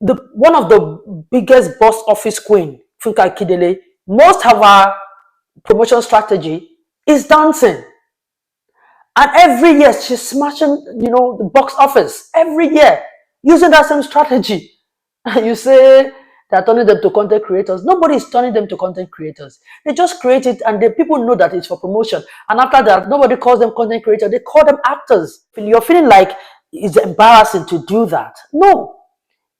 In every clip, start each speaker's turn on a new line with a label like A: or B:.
A: one of the biggest box office queen, Funke Akindele, most of our promotion strategy is dancing. And every year she's smashing, the box office every year using that same strategy. And you say they're turning them to content creators. Nobody is turning them to content creators. They just create it and the people know that it's for promotion. And after that, nobody calls them content creators. They call them actors. You're feeling like it's embarrassing to do that. No.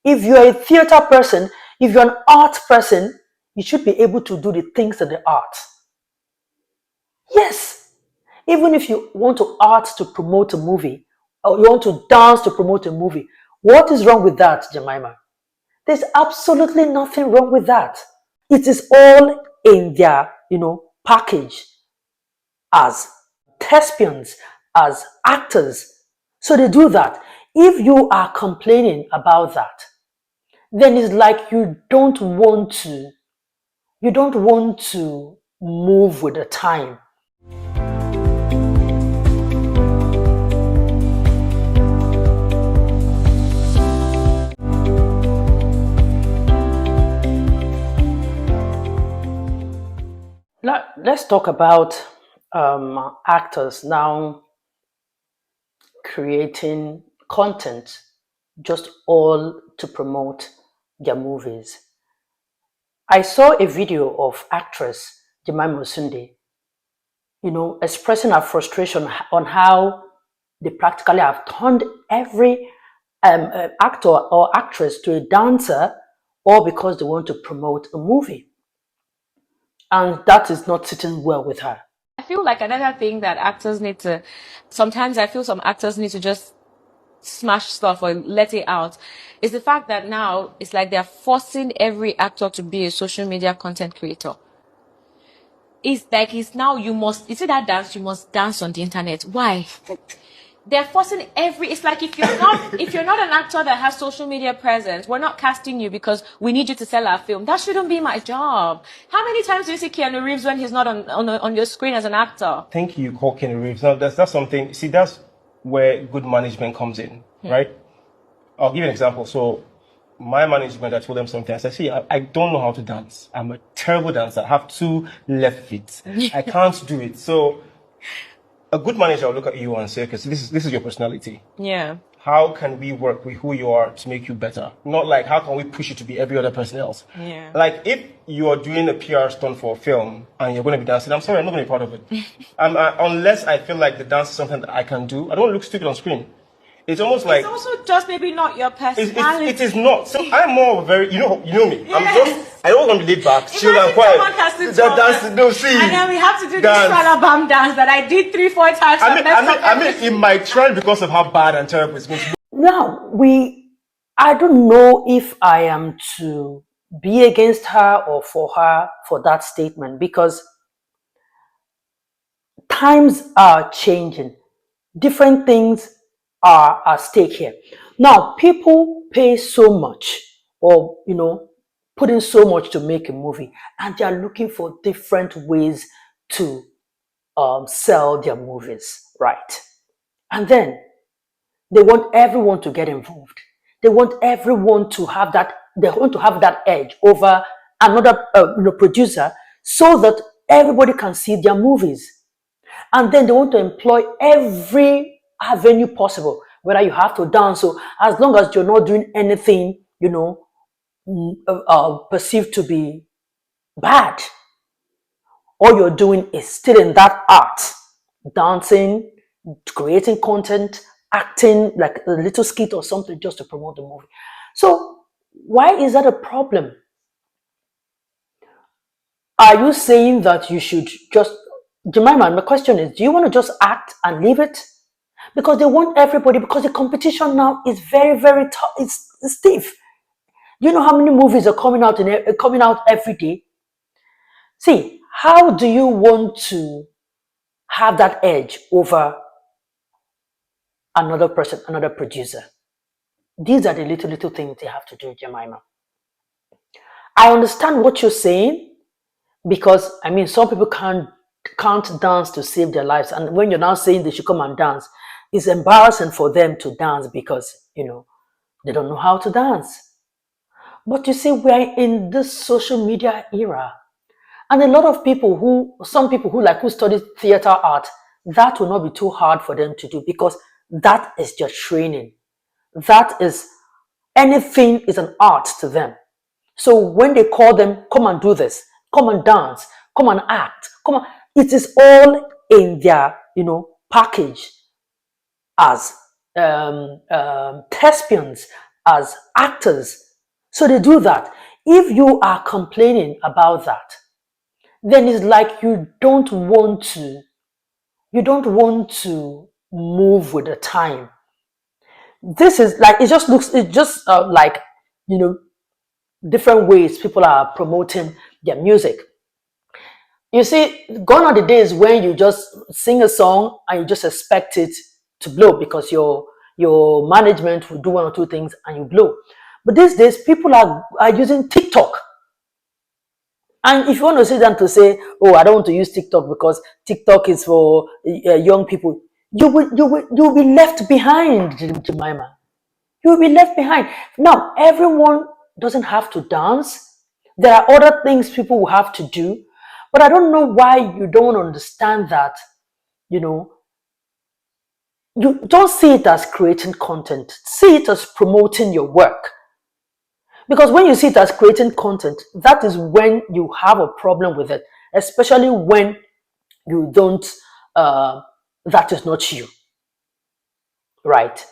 A: If you're a theater person, if you're an art person, you should be able to do the things of the art. Yes. Even if you want to art to promote a movie, or you want to dance to promote a movie, what is wrong with that, Jemima? There's absolutely nothing wrong with that. It is all in their, package as thespians, as actors. So they do that. If you are complaining about that, then it's like you don't want to move with the time. Let's talk about actors now creating content just all to promote their movies. I saw a video of actress Jemima Osunde, expressing her frustration on how they practically have turned every actor or actress to a dancer, all because they want to promote a movie. And that is not sitting well with her.
B: I feel like another thing that actors need to, sometimes I feel some actors need to just smash stuff or let it out, is the fact that now it's like they're forcing every actor to be a social media content creator. It's like it's now you see that dance, you must dance on the internet. Why? They're forcing it's like if you're not an actor that has social media presence, we're not casting you because we need you to sell our film. That shouldn't be my job. How many times do you see Keanu Reeves when he's not on your screen as an actor?
C: I think you call Keanu Reeves. Now that's something. See, that's where good management comes in, right? I'll give you an example. So my management, I told them something. I said, see, I don't know how to dance. I'm a terrible dancer. I have 2 left feet. I can't do it. So a good manager will look at you and say, okay, so this is your personality.
B: Yeah.
C: How can we work with who you are to make you better? Not like, how can we push you to be every other person else?
B: Yeah.
C: Like, if you are doing a PR stunt for a film and you're going to be dancing, I'm sorry, I'm not going to be part of it. Unless I feel like the dance is something that I can do. I don't look stupid on screen. It's almost like...
B: It's also just maybe not your personality.
C: It is not. So I'm more of a very... You know me.
B: Yes.
C: I don't want to be laid back, chill and quiet.
B: And then we have to do this Bam dance that I did 3-4 times.
C: I mean, it might trend because of how bad and terrible it's going to be.
A: Now, I don't know if I am to be against her or for her for that statement, because times are changing. Different things are at stake here. Now, people pay so much or, put in so much to make a movie, and they are looking for different ways to sell their movies, right? And then they want everyone to get involved. They want everyone to have that. They want to have that edge over another producer, so that everybody can see their movies. And then they want to employ every avenue possible, whether you have to dance. So as long as you're not doing anything, perceived to be bad, all you're doing is still in that art, dancing, creating content, acting like a little skit or something just to promote the movie. So why is that a problem? Are you saying that you should just... Jemima, my question is, do you want to just act and leave it? Because they want everybody, because the competition now is very, very tough. It's stiff. Do you know how many movies are coming out every day? See, how do you want to have that edge over another person, another producer? These are the little things they have to do, Jemima. I understand what you're saying, because some people can't dance to save their lives, and when you're now saying they should come and dance, it's embarrassing for them to dance because they don't know how to dance. But you see, we're in this social media era. And a lot of people some people who study theater art, that will not be too hard for them to do because that is their training. That is, anything is an art to them. So when they call them, come and do this, come and dance, come and act, come on, it is all in their, package as thespians, as actors. So they do that. If you are complaining about that, then it's like you don't want to move with the time. This is like, it just like, you know, different ways people are promoting their music. You see, gone are the days when you just sing a song and you just expect it to blow because your management will do one or two things and you blow. But these days, people are using TikTok. And if you want to sit down to say, "Oh, I don't want to use TikTok because TikTok is for young people," you'll be left behind, Jemima. You will be left behind. Now, everyone doesn't have to dance. There are other things people will have to do. But I don't know why you don't understand that, you know, you don't see it as creating content. See it as promoting your work. Because when you see it as creating content, that is when you have a problem with it, especially when you don't, that is not you, right?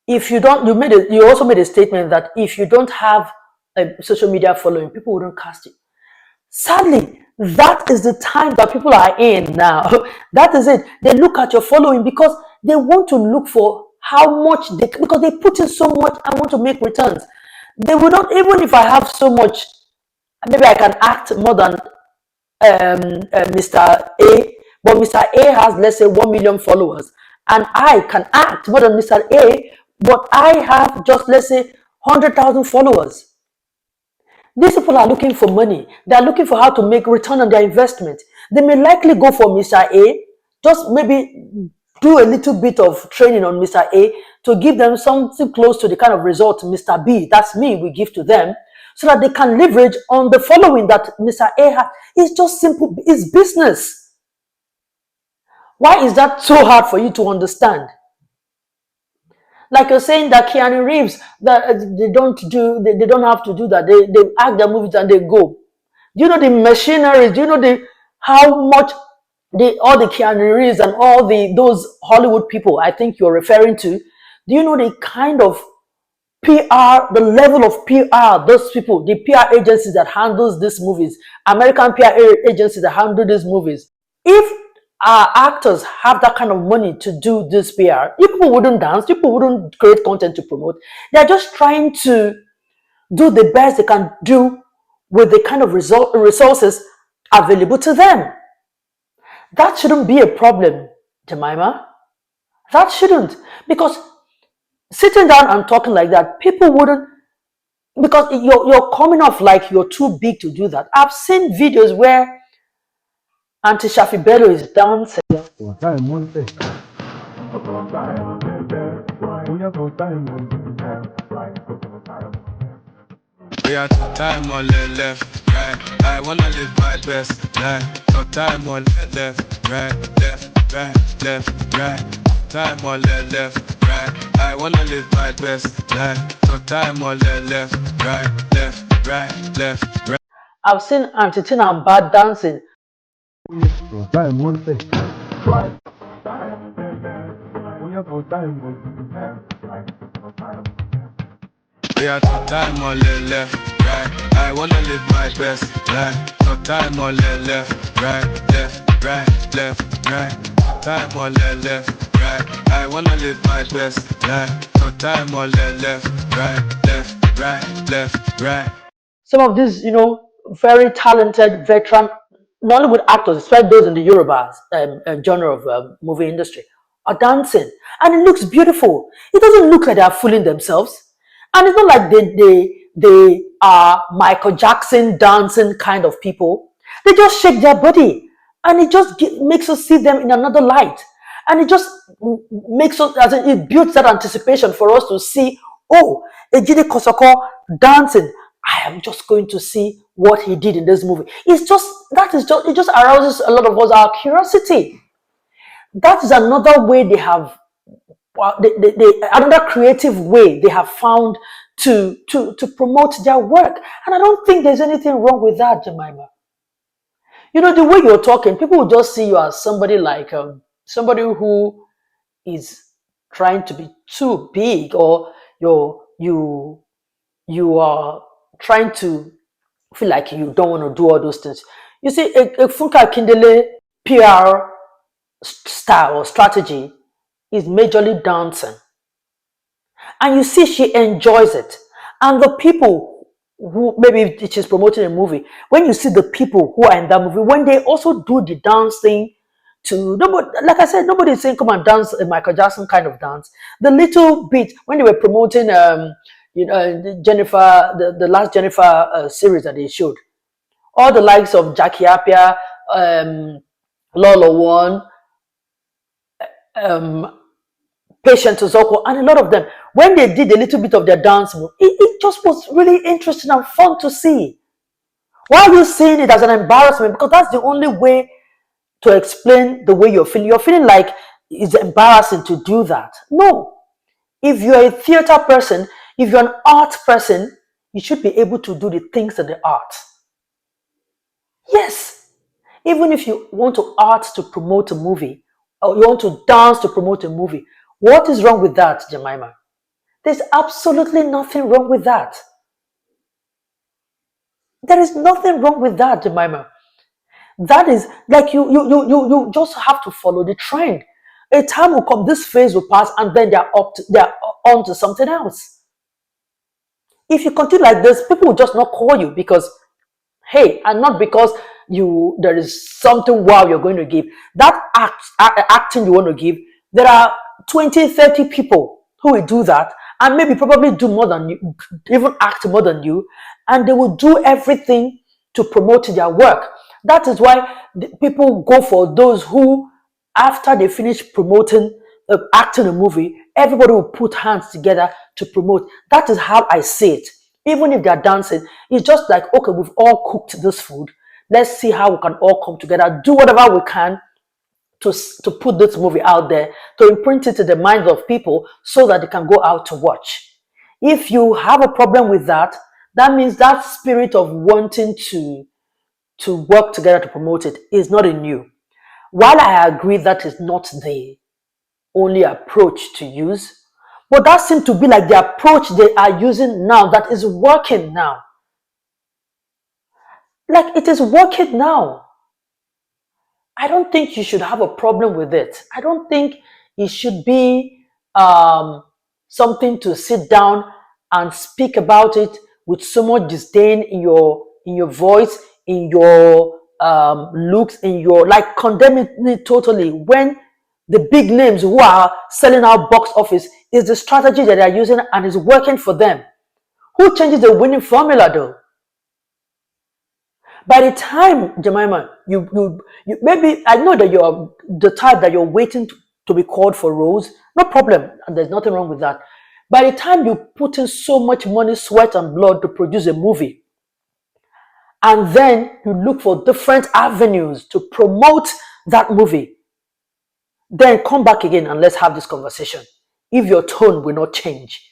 A: If you don't, you also made a statement that if you don't have a social media following, people wouldn't cast you. Sadly, that is the time that people are in now. That is it. They look at your following because they want to look for how much because they put in so much and want to make returns. They will not, even if I have so much, maybe I can act more than Mr. A, but Mr. A has, let's say, 1 million followers, and I can act more than Mr. A, but I have just, let's say, 100,000 followers. These people are looking for money. They are looking for how to make return on their investment. They may likely go for Mr. A, just maybe do a little bit of training on Mr. A to give them something close to the kind of result Mr. B, that's me, we give to them, so that they can leverage on the following that Mr. A has. It's just simple. It's business. Why is that so hard for you to understand? Like you're saying that Keanu Reeves, that they don't have to do that. They act their movies and they go. Do you know the machinery? Do you know how much all the Keanu Reeves and all those Hollywood people I think you're referring to? Do you know the kind of PR, the level of PR, those people, the PR agencies that handles these movies, American PR agencies that handle these movies? If our actors have that kind of money to do this PR, people wouldn't dance, people wouldn't create content to promote. They're just trying to do the best they can do with the kind of resources available to them. That shouldn't be a problem, Jemima. That shouldn't. Because sitting down and talking like that, people wouldn't, because you're coming off like you're too big to do that. I've seen videos where Auntie Shafi Bello is dancing.
D: We are no time on the left, right. I wanna live my best life. No time on the left, right, left, right, left, right. Time on the left, right. I wanna live my best life. No time on the left, right, left, right.
A: I've seen Auntie Tina and Bad dancing.
D: We are no time on the left, right. I wanna live my best life. No time on the left, right, left, right. Time on the left, right. I wanna live my best life. No time on the left, left, right.
A: Some of these, very talented veteran Nollywood actors, especially those in the Yoruba genre of movie industry, are dancing, and it looks beautiful. It doesn't look like they are fooling themselves, and it's not like they are Michael Jackson dancing kind of people. They just shake their body, and it just makes us see them in another light, and it just makes us, as in, it builds that anticipation for us to see, oh, Ejide Kosoko dancing. I am just going to see what he did in this movie. It just arouses a lot of us, our curiosity. That is another way they have, another creative way they have found to promote their work. And I don't think there's anything wrong with that, Jemima. The way you're talking, people will just see you as somebody like somebody who is trying to be too big, or you are trying to feel like you don't want to do all those things. You see, a Funke Akindele PR style or strategy is majorly dancing. And you see she enjoys it. And the people who, maybe she's promoting a movie, when you see the people who are in that movie, when they also do the dance thing, to nobody, like I said, nobody is saying come and dance a Michael Jackson kind of dance. The little bit when they were promoting Jennifer, the last Jennifer series that they showed, all the likes of Jackie Appiah, Lolo One, Patient Ozoko, and a lot of them, when they did a little bit of their dance move, it just was really interesting and fun to see. Why are you seeing it as an embarrassment? Because that's the only way to explain the way you're feeling. You're feeling like it's embarrassing to do that. No. If you're a theater person, if you're an art person, you should be able to do the things of the art. Yes. Even if you want to art to promote a movie, or you want to dance to promote a movie, what is wrong with that, Jemima? There's absolutely nothing wrong with that. There is nothing wrong with that, Jemima. That is like you just have to follow the trend. A time will come, this phase will pass, and then they're on to something else. If you continue like this, people will just not call you because, hey, and not because there is something wow you're going to give. That acting you want to give, there are 20, 30 people who will do that, and maybe probably do more than you, even act more than you, and they will do everything to promote their work. That is why people go for those who, after they finish promoting, acting a movie, everybody will put hands together to promote. That is how I see it. Even if they're dancing, it's just like, okay, we've all cooked this food. Let's see how we can all come together, do whatever we can to put this movie out there, to imprint it in the minds of people so that they can go out to watch. If you have a problem with that, that means that spirit of wanting to work together to promote it is not in you. While I agree that is not the only approach to use, but that seems to be like the approach they are using now that is working now. Like it is working now. I don't think you should have a problem with it. I don't think it should be something to sit down and speak about it with so much disdain in your voice, in your looks, in your like condemning it totally. When the big names who are selling out box office is the strategy that they are using and is working for them. Who changes the winning formula though? By the time, Jemima, you maybe I know that you're the type that you're waiting to be called for roles. No problem, and there's nothing wrong with that. By the time you put in so much money, sweat, and blood to produce a movie, and then you look for different avenues to promote that movie, then come back again and let's have this conversation. If your tone will not change.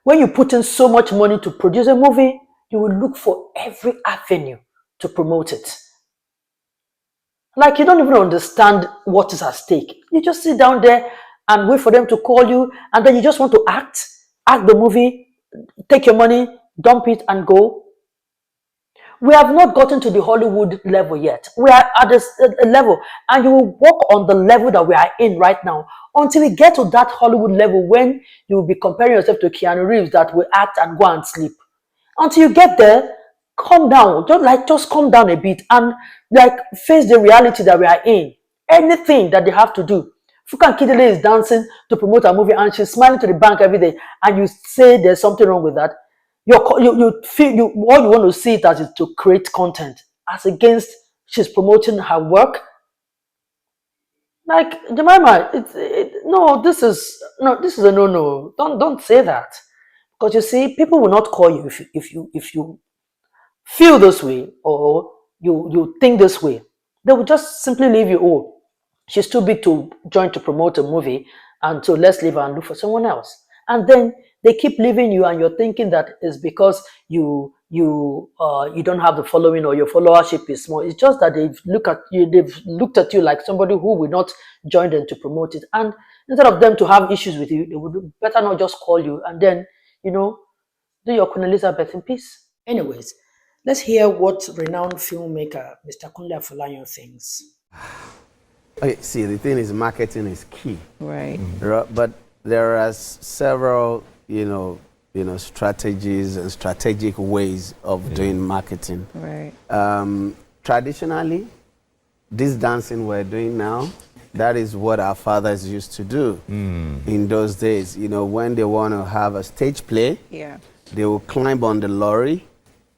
A: When you put in so much money to produce a movie, you will look for every avenue to promote it. Like you don't even understand what is at stake. You just sit down there and wait for them to call you, and then you just want to act the movie, take your money, dump it, and go. We have not gotten to the Hollywood level yet. We are at this level, and you will walk on the level that we are in right now until we get to that Hollywood level when you will be comparing yourself to Keanu Reeves that will act and go and sleep. Until you get there, calm down. Just calm down a bit and like face the reality that we are in. Anything that they have to do. Funke Akindele is dancing to promote a movie and she's smiling to the bank every day, and you say there's something wrong with that. You feel what you want to see it as is to create content as against she's promoting her work. Like Jemima, no, this is a no. Don't say that. Because you see, people will not call you if you feel this way or you think this way. They will just simply leave you. Oh, she's too big to join to promote a movie, and so let's leave her and look for someone else. And then they keep leaving you, and you're thinking that is because you don't have the following or your followership is small. It's just that they've looked at you like somebody who will not join them to promote it. And instead of them to have issues with you, they would better not just call you and then you know do your Queen Elizabeth in peace. Anyways, let's hear what renowned filmmaker Mr. Kunle Afolayan thinks.
E: Okay, see, the thing is, marketing is key.
B: Right.
E: But there are several, strategies and strategic ways of doing marketing.
B: Right.
E: Traditionally, this dancing we're doing now, that is what our fathers used to do in those days. When they want to have a stage play, they will climb on the lorry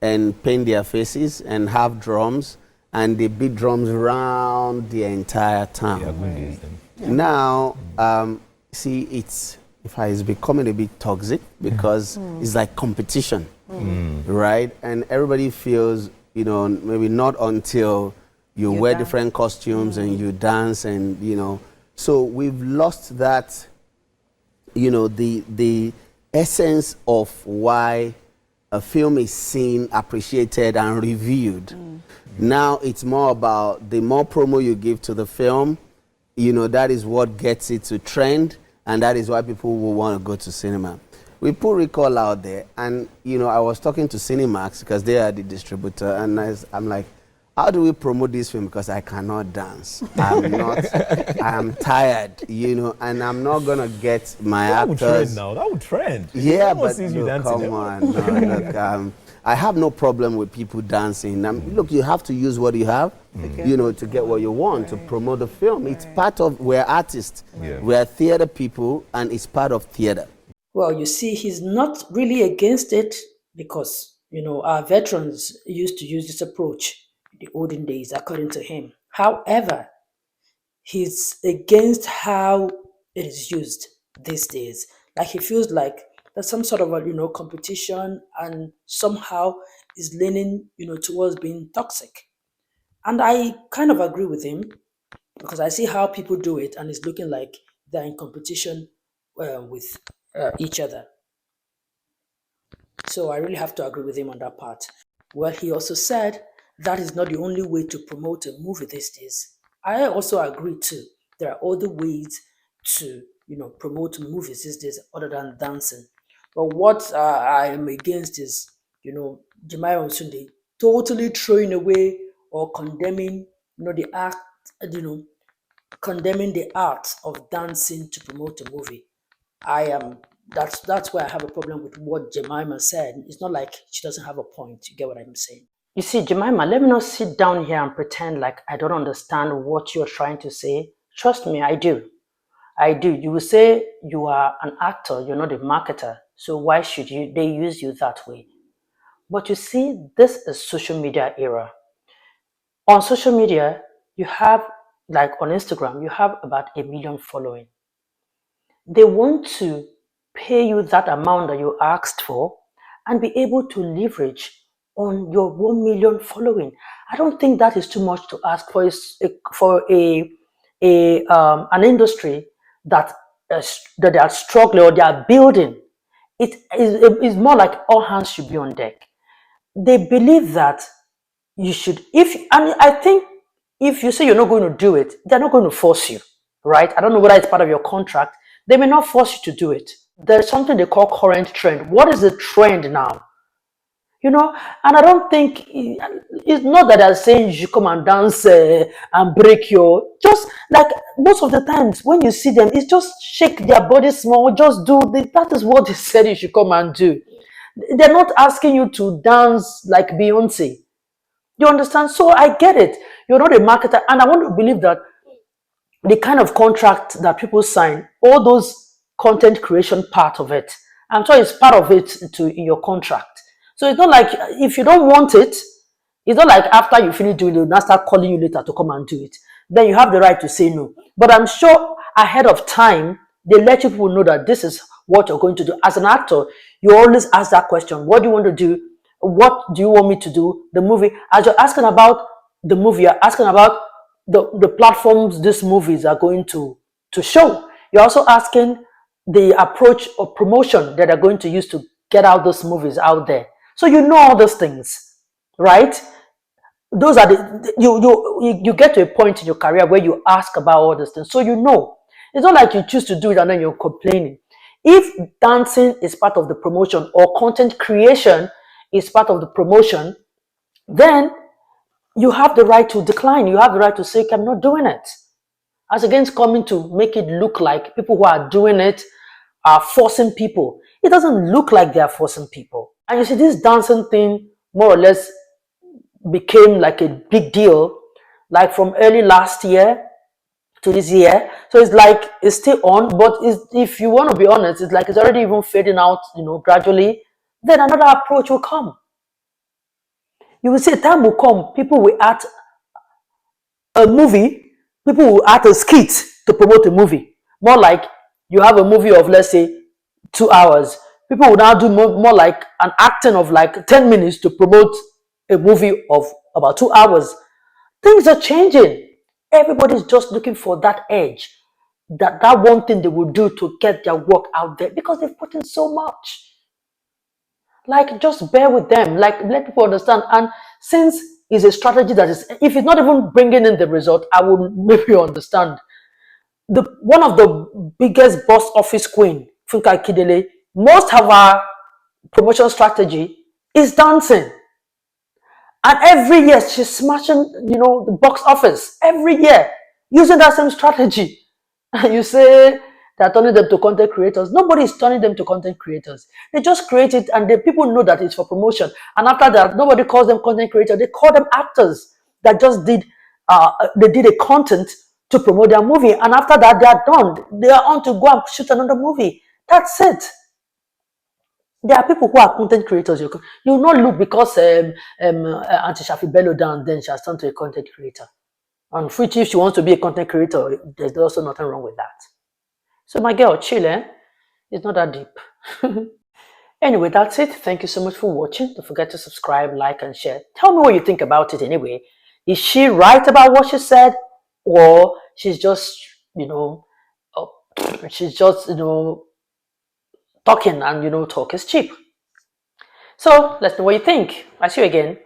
E: and paint their faces and have drums, and they beat drums around the entire town. Now, see, it's becoming a bit toxic because it's like competition, right? And everybody feels, maybe not until you wear different costumes and you dance and, so we've lost that, the essence of why a film is seen, appreciated, and reviewed. Now it's more about the more promo you give to the film, that is what gets it to trend, and that is why people will want to go to cinema. We put Recall out there, and I was talking to Cinemax because they are the distributor, and I'm like, how do we promote this film? Because I cannot dance. I'm tired, and I'm not gonna get my actors.
F: That would trend now. That would trend.
E: Yeah, but look, come on. No, look, I have no problem with people dancing. Look, you have to use what you have, to get what you want, to promote the film. It's part of, we're artists. We're theater people, and it's part of theater.
A: Well, you see, he's not really against it because, our veterans used to use this approach in the olden days, according to him. However, he's against how it is used these days. Like he feels like there's some sort of a competition and somehow is leaning towards being toxic. And I kind of agree with him because I see how people do it and it's looking like they're in competition with each other. So I really have to agree with him on that part. Well, he also said that is not the only way to promote a movie these days. I also agree too. There are other ways to promote movies these days other than dancing. But what I am against is Jemima Osunde totally throwing away or condemning the act, condemning the art of dancing to promote a movie. That's where I have a problem with what Jemima said. It's not like she doesn't have a point. You get what I'm saying? You see, Jemima, let me not sit down here and pretend like I don't understand what you're trying to say. Trust me, I do. I do. You will say you are an actor, you're not a marketer. So why should they use you that way? But you see, this is social media era. On social media, you have, like on Instagram, you have about 1 million following. They want to pay you that amount that you asked for and be able to leverage on your 1 million following. I don't think that is too much to ask for an industry that they are struggling or they are building. It is more like all hands should be on deck. They believe that you should, and I think if you say you're not going to do it, they're not going to force you, right? I don't know whether it's part of your contract. They may not force you to do it. There's something they call current trend. What is the trend now? And I don't think, it's not that they're saying you should come and dance and break just like most of the times when you see them, it's just shake their body small, just that is what they said you should come and do. They're not asking you to dance like Beyonce. You understand? So I get it. You're not a marketer. And I want to believe that the kind of contract that people sign, all those content creation part of it, I'm sure it's part of it in your contract. So it's not like if you don't want it, it's not like after you finish doing it, they'll start calling you later to come and do it. Then you have the right to say no. But I'm sure ahead of time, they let you people know that this is what you're going to do. As an actor, you always ask that question. What do you want to do? What do you want me to do? The movie. As you're asking about the movie, you're asking about the platforms these movies are going to show. You're also asking the approach of promotion that they're going to use to get out those movies out there. So you know all those things, right? Those are you get to a point in your career where you ask about all these things, so you know. It's not like you choose to do it and then you're complaining. If dancing is part of the promotion or content creation is part of the promotion, then you have the right to decline. You have the right to say, I'm not doing it. As against coming to make it look like people who are doing it are forcing people. It doesn't look like they are forcing people. And you see, this dancing thing more or less became like a big deal, like from early last year to this year. So it's like it's still on, but if you want to be honest, it's like it's already even fading out, gradually. Then another approach will come. You will see a time will come, people will act a movie, people will act a skit to promote a movie. More like you have a movie of, let's say, 2 hours. People will now do more like an acting of like 10 minutes to promote a movie of about 2 hours. Things are changing. Everybody's just looking for that edge, that one thing they will do to get their work out there because they've put in so much. Like, just bear with them. Like, let people understand. And since it's a strategy that is, if it's not even bringing in the result, I will maybe understand. One of the biggest box office queen, Funke Akindele, most of our promotion strategy is dancing. And every year she's smashing, the box office. Every year, using that same strategy. And you say they're turning them to content creators. Nobody is turning them to content creators. They just create it and the people know that it's for promotion. And after that, nobody calls them content creators. They call them actors that just did a content to promote their movie. And after that, they are done. They are on to go and shoot another movie. That's it. There are people who are content creators. You will not look because Auntie Shafi Bello down, then she has turned to a content creator. And which, if she wants to be a content creator, there's also nothing wrong with that. So my girl, chill, eh? It's not that deep. Anyway, that's it. Thank you so much for watching. Don't forget to subscribe, like, and share. Tell me what you think about it anyway. Is she right about what she said? Or she's just, talking and, talk is cheap. So let's know what you think. I'll see you again.